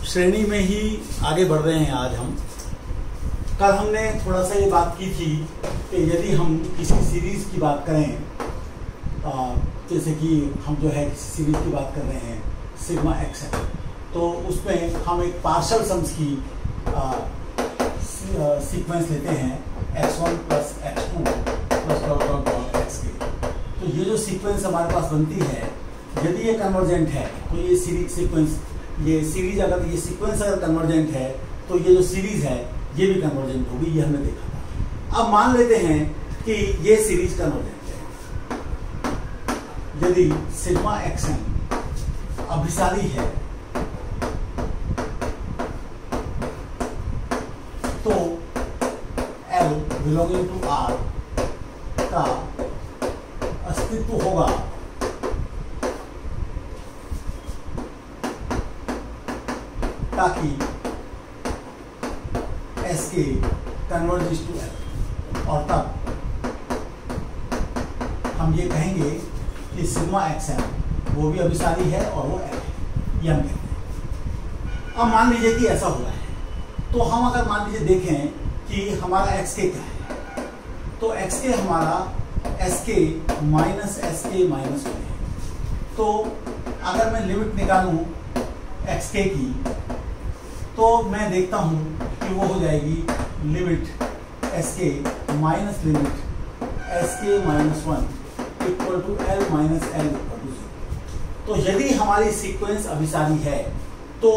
श्रेणी में ही आगे बढ़ रहे हैं आज हम। कल हमने थोड़ा सा ये बात की थी कि यदि हम किसी सीरीज़ की बात करें, जैसे कि हम जो है किसी सीरीज़ की बात कर रहे हैं सिग्मा एक्स है, तो उसमें हम एक पार्शल सम्स की सीक्वेंस लेते हैं x1 plus x2 plus dot dot dot xk। तो ये जो सीक्वेंस हमारे पास बनती है, यदि ये कन्वर्जेंट है तो ये सीरीज अगर ये सीक्वेंस अगर कन्वर्जेंट है तो ये जो सीरीज है ये भी कन्वर्जेंट होगी, ये हमने देखा था। अब मान लेते हैं कि ये सीरीज कन्वर्जेंट है। यदि सिग्मा xn अभिसारी है तो L बिलोंगिंग टू R का अस्तित्व होगा ताकि Sk कन्वर्जेस टू L, और तब हम ये कहेंगे कि सिग्मा xn वो भी अभिसारी है और वो L है, ये हम कहते हैं। अब मान लीजिए कि ऐसा हुआ है, तो हम अगर मान लीजिए देखें कि हमारा xk क्या है, तो xk हमारा sk माइनस sk माइनस 1 है। तो अगर मैं लिमिट निकालूं xk की, तो मैं देखता हूं कि वो हो जाएगी limit sk minus limit sk minus 1 equal to L minus L equal to 0। तो यदि हमारी सीक्वेंस अभिसारी है तो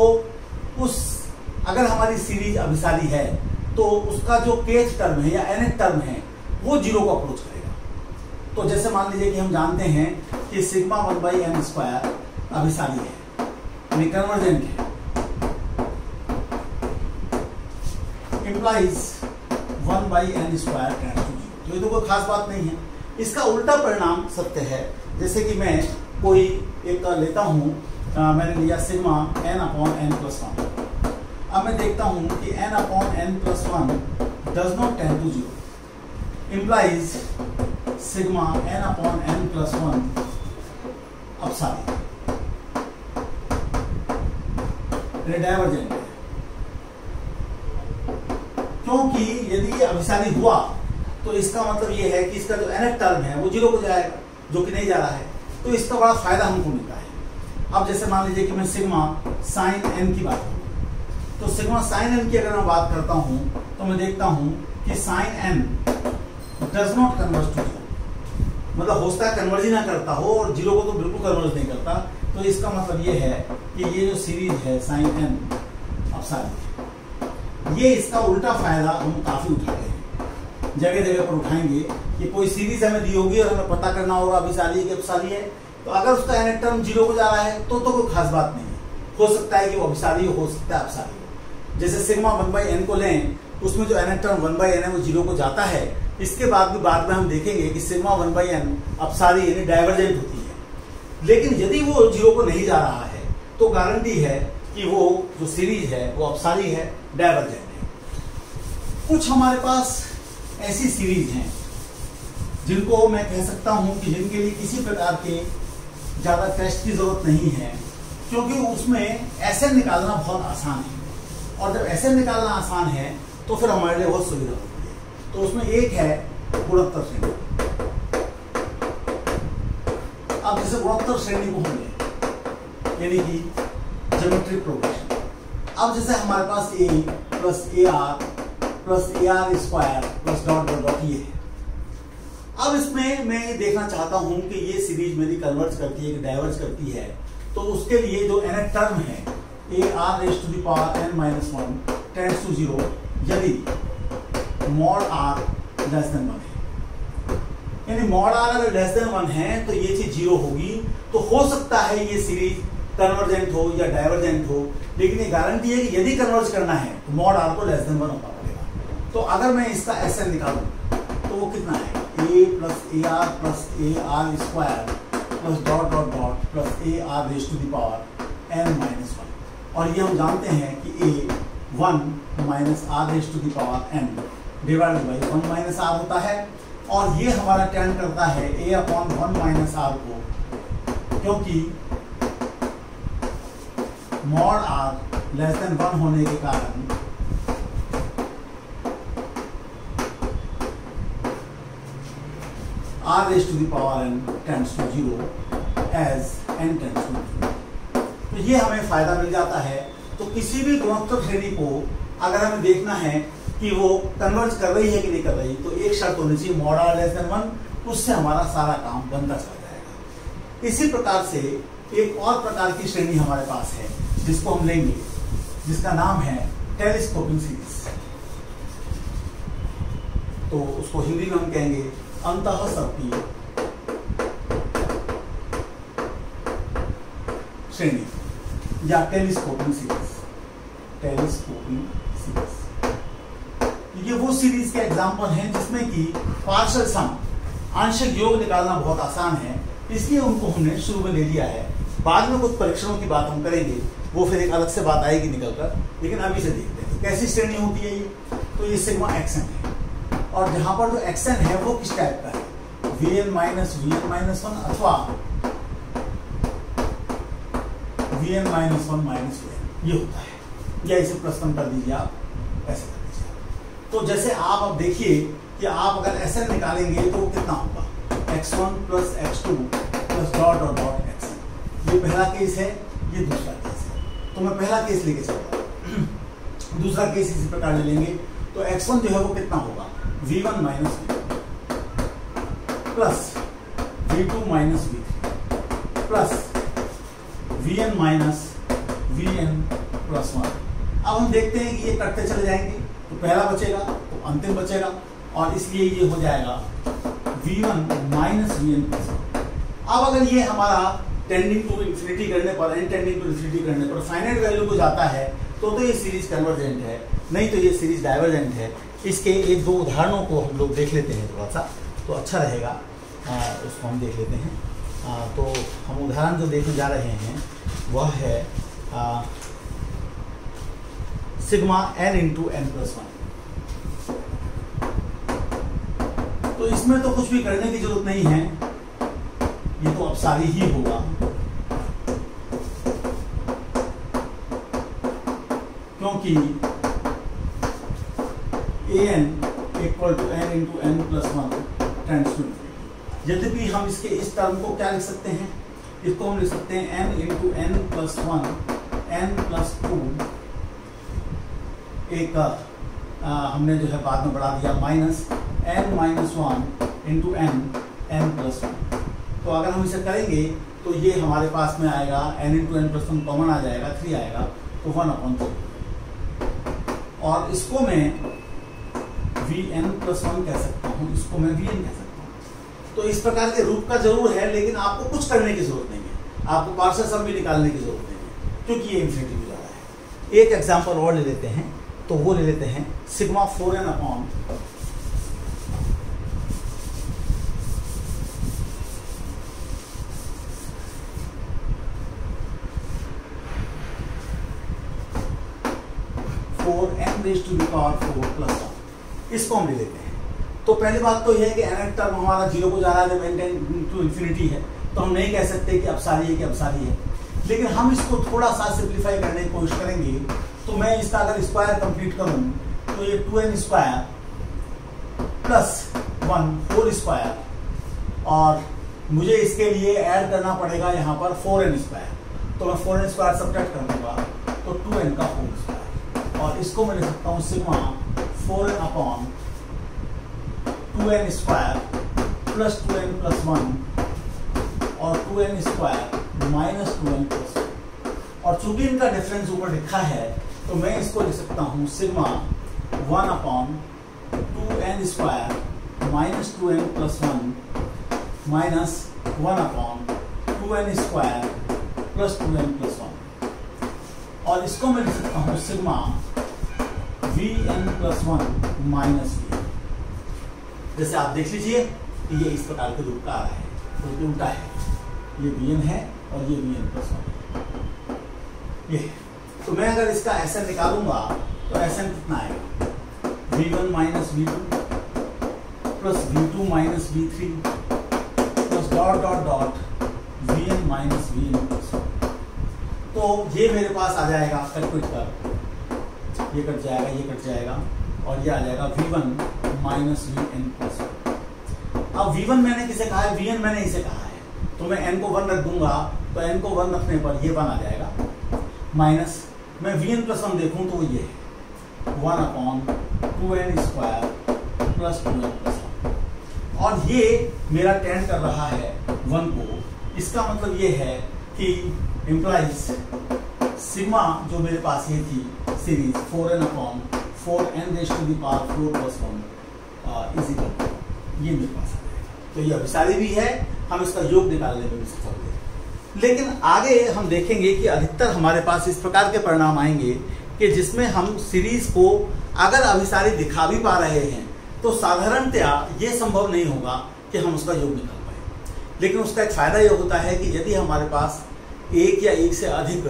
अगर हमारी सीरीज अभिसारी है तो उसका जो kth टर्म है या nth टर्म है वो 0 को अप्रोच करेगा। तो जैसे मान लीजिए कि हम जानते हैं कि सिग्मा 1/n स्क्वायर अभिसारी है, यानी कन्वर्जेंट है, implies 1/n square tends to 0। तो ये तो कोई खास बात नहीं है। इसका उल्टा परिणाम सत्य है। जैसे कि मैं कोई एक लेता हूं, मैंने लिया सिग्मा n/n+1। अब मैं देखता हूं कि n/n+1 does not tend to 0, implies sigma n/n+1 अपसारी डाइवर्जेंट है। क्योंकि यदि ये अभिसारी हुआ तो इसका मतलब ये है कि इसका जो nth टर्म है वो 0 को जाएगा, जो कि नहीं जा रहा है। तो इसका बड़ा फायदा हमको मिलता है। अब जैसे मान लीजिए कि मैं सिग्मा साइन n की बात करूं, तो सिग्मा साइन n की अगर मैं बात करता हूं तो मैं देखता हूं कि sine n does not converge to 0, मतलब हो सकता है कन्वर्ज ही ना करता हो और 0 को तो बिल्कुल कन्वर्ज नहीं करता। तो इसका मतलब ये है कि ये जो सीरीज है साइन n अपसारी, ये इसका उल्टा फायदा हम काफी उठाते हैं, जगह जगह पर उठाएंगे कि कोई सीरीज हमें दी होगी और हमें पता करना होगा अभिसारी है कि अपसारी है। तो अगर उसका nth टर्म 0 को जा रहा है तो कोई खास बात नहीं है, हो सकता है कि वो अभिसारी हो सकता है अपसारी हो। जैसे सिग्मा 1/n को लें, उसमें जो nth टर्म 1/n है वो 0 को जाता है। इसके बाद में हम देखेंगे कि सिग्मा 1/n अपसारी यानी डाइवर्जेंट होती है। लेकिन यदि वो 0 को नहीं जा रहा है तो गारंटी है कि वो जो सीरीज है वो अपसारी है, डाइवर्जेंट है। कुछ हमारे पास ऐसी सीरीज हैं जिनको मैं कह सकता हूं कि जिनके लिए किसी प्रकार के ज्यादा टेस्ट की जरूरत नहीं है, क्योंकि उसमें SN निकालना बहुत आसान है। और जब SN निकालना आसान है तो फिर हमारे लिए बहुत सुविधा होती है। तो उसमें एक है गुणोत्तर श्रेणी। अब जैसे गुणोत्तर श्रेणी को हम लें, यानी कि ज्योमेट्रिक प्रोग्रेशन। अब जैसे हमारे पास a plus AR plus AR square plus dot dot dot ये है। अब इसमें मैं ये देखना चाहता हूं कि ये सीरीज मेरी कन्वर्ज करती है कि डाइवर्ज करती है। तो उसके लिए जो nth टर्म है AR⁻n−1 टेंड्स टू 0 यदि मॉड r लेस देन 1 है, यानी मॉड r अगर लेस देन 1 है तो ये चीज 0 होगी। तो हो सकता है ये सीरीज कन्वर्जेंट हो या डाइवर्जेंट हो, लेकिन ये गारंटी है कि यदि कन्वर्ज करना है तो मॉड r को लेस देन 1 होना पड़ेगा। तो अगर मैं इसका SN निकालूं तो वो कितना है, a plus AR plus AR square plus dot dot dot plus AR⁻n−1। और ये हम जानते हैं कि a 1−r⁻n divided by 1 - r होता है। और ये हमारा टेंड करता है a/1 - r को, क्योंकि मॉड r लेस देन 1 होने के कारण r raised to the power n tends to 0 as n tends to 0। तो ये हमें फायदा मिल जाता है। तो किसी भी गुणोत्तर श्रेणी को अगर हमें देखना है कि वो कन्वर्ज कर रही है कि नहीं कर रही, तो एक शर्त होनी चाहिए मॉड r लेस देन 1, उससे हमारा सारा काम बनता चला जाएगा। इसी प्रकार से एक और प्रकार की श्रेणी हमारे पास है जिसको हम लेंगे, जिसका नाम है टेलीस्कोपिंग सीरीज। तो उसको हिंदी में हम कहेंगे अंतःसर्पीय श्रेणी या टेलीस्कोपिंग सीरीज। टेलीस्कोपिंग सीरीज ये वो सीरीज के एग्जाम्पल हैं जिसमें कि पार्शियल सम, आंशिक योग निकालना बहुत आसान है, इसलिए उनको हमने शुरू में ले लिया है। बाद में कुछ परीक्षणों की बात हम करेंगे, वो फिर एक अलग से बात आएगी निकलकर, लेकिन अभी से देखते हैं कैसी श्रेणी होती है ये। तो ये सिग्मा एक्सएन है, और जहां पर जो एक्सएन है वो किस टाइप का है, Vn माइनस Vn माइनस 1 अथवा Vn माइनस 1 माइनस Vn, ये होता है। या इसे प्लस वन कर दीजिए, आप ऐसे कर दीजिए। तो जैसे आप अब देखिए कि आप अगर Sn निकालेंगे तो वो कितना होगा, x1 plus x2 plus dot और डॉट xn। ये पहला केस है, ये दूसरा केस है। तो मैं पहला केस लेके चल रहा हूँ, दूसरा केस इसी प्रकार ले लेंगे। तो x1 जो है वो कितना होगा, v1 minus v2 plus v2 minus v3 plus vn minus vn plus 1। अब हम देखते हैं कि ये कटते चले जाएंगे, तो पहला बचेगा तो अंतिम बचेगा, और इसलिए ये हो जाएगा v1 माइनस vn प्लस 1। अब अगर ये हमारा टेंडिंग टू इन्फिनिटी करने पर, n टेंडिंग टू इन्फिनिटी करने पर फाइनाइट वैल्यू को जाता है, तो ये सीरीज कन्वर्जेंट है, नहीं तो ये सीरीज डाइवर्जेंट है। इसके एक दो उदाहरणों को हम लोग देख लेते हैं थोड़ा सा, तो अच्छा रहेगा, उसको हम देख लेते हैं। तो हम उदाहरण जो देखने जा रहे हैं वह है sigma n into n plus 1। तो इसमें तो कुछ भी करने की जरूरत नहीं है, ये तो अपसारी ही होगा, क्योंकि an equal to n into n plus 1 tends to. यद्यपि हम इसके इस टर्म को क्या लिख सकते हैं, इसको हम लिख सकते हैं n into n plus 1 n plus 2, एक हमने जो है बाद में बढ़ा दिया minus n minus 1 into n plus 1। तो अगर हम इसे करेंगे तो ये हमारे पास में आएगा n into n plus 1 common आ जाएगा, 3 आएगा, तो 1/3। और इसको मैं vn प्लस 1 कह सकता हूँ, इसको मैं vn कह सकता हूँ। तो इस प्रकार के रूप का जरूर है, लेकिन आपको कुछ करने की जरूरत नहीं है, आपको पार्शियल सम भी निकालने की जरूरत नहीं है, क्योंकि ये इन्फिनिटी में जा रहा है। एक एग्जाम्पल और ले लेते हैं, तो वो ले लेते हैं sigma 4n upon n raise to the power 4 plus 1। इसको हम ले लेते हैं। तो पहली बात तो यह है कि nth टर्म हमारा 0 को जा रहा है, जब n टेंड टू इन्फिनिटी है, तो हम नहीं कह सकते कि अपसारी है कि अपसारी है, लेकिन हम इसको थोड़ा सा सिंप्लीफाई करने की कोशिश करेंगे। तो मैं इसका अगर स्क्वायर कंप्लीट करूं तो ये 2n square plus 1 whole square, और मुझे इसके लिए ऐड करना पड़ेगा यहाँ पर 4n स्क्वायर। तो मैं 4n स्क्वायर सब्ट्रैक्ट कर दूंगा तो 2n का होल स्क्वायर, और इसको मैं लिख सकता हूँ sigma 4n upon 2n square plus 2n plus 1 और 2n square minus 2n plus 1। और चूंकि इनका डिफरेंस ऊपर लिखा है, तो मैं इसको लिख सकता हूँ sigma 1 upon 2n square minus 2n plus 1 minus 1 upon 2n square plus 2n plus 1। और इसको मैं लिख सकता हूँ sigma vn plus 1 minus v। जैसे आप देख लीजिए कि ये इस प्रकार के रूप का आ रहा है, तो उल्टा है, ये vn है और ये vn प्लस 1 ये। तो मैं अगर इसका Sn निकालूंगा तो Sn कितना आएगा, v1 minus v2 plus v2 minus v3 plus dot dot dot vn minus vn plus 1। तो ये मेरे पास आ जाएगा कैलकुलेट कर, ये कट जाएगा, ये कट जाएगा और ये आ जाएगा V1 माइनस Vn प्लस 1। अब V1 मैंने किसे कहा है, Vn मैंने इसे कहा है, तो मैं n को 1 रख दूंगा, तो n को 1 रखने पर ये 1 आ जाएगा, माइनस मैं Vn प्लस 1 देखूं तो ये है 1/2n square plus 2n plus 1, और ये मेरा टेंड कर रहा है 1 को। इसका मतलब ये है कि इम्प्लाइज सिग्मा जो मेरे पास ये थी series 4n/4n raise to the power 4 plus 1 is equal to, ये मेरे पास आ जाएगा। तो ये अभिसारी भी है, हम इसका योग निकालने में भी सफल हुए। लेकिन आगे हम देखेंगे कि अधिकतर हमारे पास इस प्रकार के परिणाम आएंगे कि जिसमें हम सीरीज को अगर अभिसारी दिखा भी पा रहे हैं तो साधारणतया ये संभव नहीं होगा कि हम उसका योग निकाल पाए। लेकिन उसका एक फायदा ये होता है कि यदि हमारे पास एक या एक से अधिक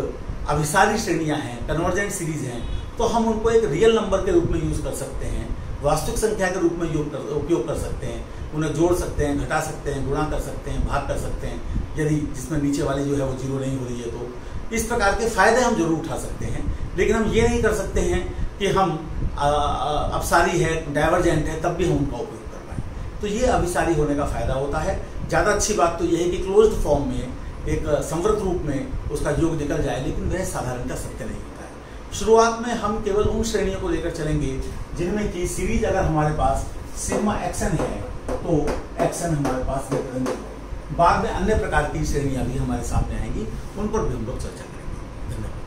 अभिसारी श्रेणियां हैं, कन्वर्जेंट सीरीज हैं, तो हम उनको एक रियल नंबर के रूप में यूज कर सकते हैं, वास्तविक संख्या के रूप में उपयोग कर सकते हैं, उन्हें जोड़ सकते हैं, घटा सकते हैं, गुणा कर सकते हैं, भाग कर सकते हैं, यदि जिसमें नीचे वाली जो है वो जीरो नहीं हो रही है। तो इस प्रकार के फायदे हम जरूर उठा सकते हैं, लेकिन हम ये नहीं कर सकते हैं कि हम अपसारी है, डाइवर्जेंट है, तब भी हम उनका उपयोग कर पाए। तो ये अभिसारी होने का फायदा होता है। ज़्यादा अच्छी बात तो यह है कि क्लोज्ड फॉर्म में, एक संवृत रूप में उसका योग निकल जाए, लेकिन वह साधारणतः सत्य नहीं होता है। शुरुआत में हम केवल उन श्रेणियों को लेकर चलेंगे जिनमें कि सीरीज अगर हमारे पास सिग्मा xn है तो xn हमारे पास ग्रेटर देन। बाद में अन्य प्रकार की श्रेणियां भी हमारे सामने आएंगी, उन पर भी हम लोग चर्चा करेंगे। धन्यवाद।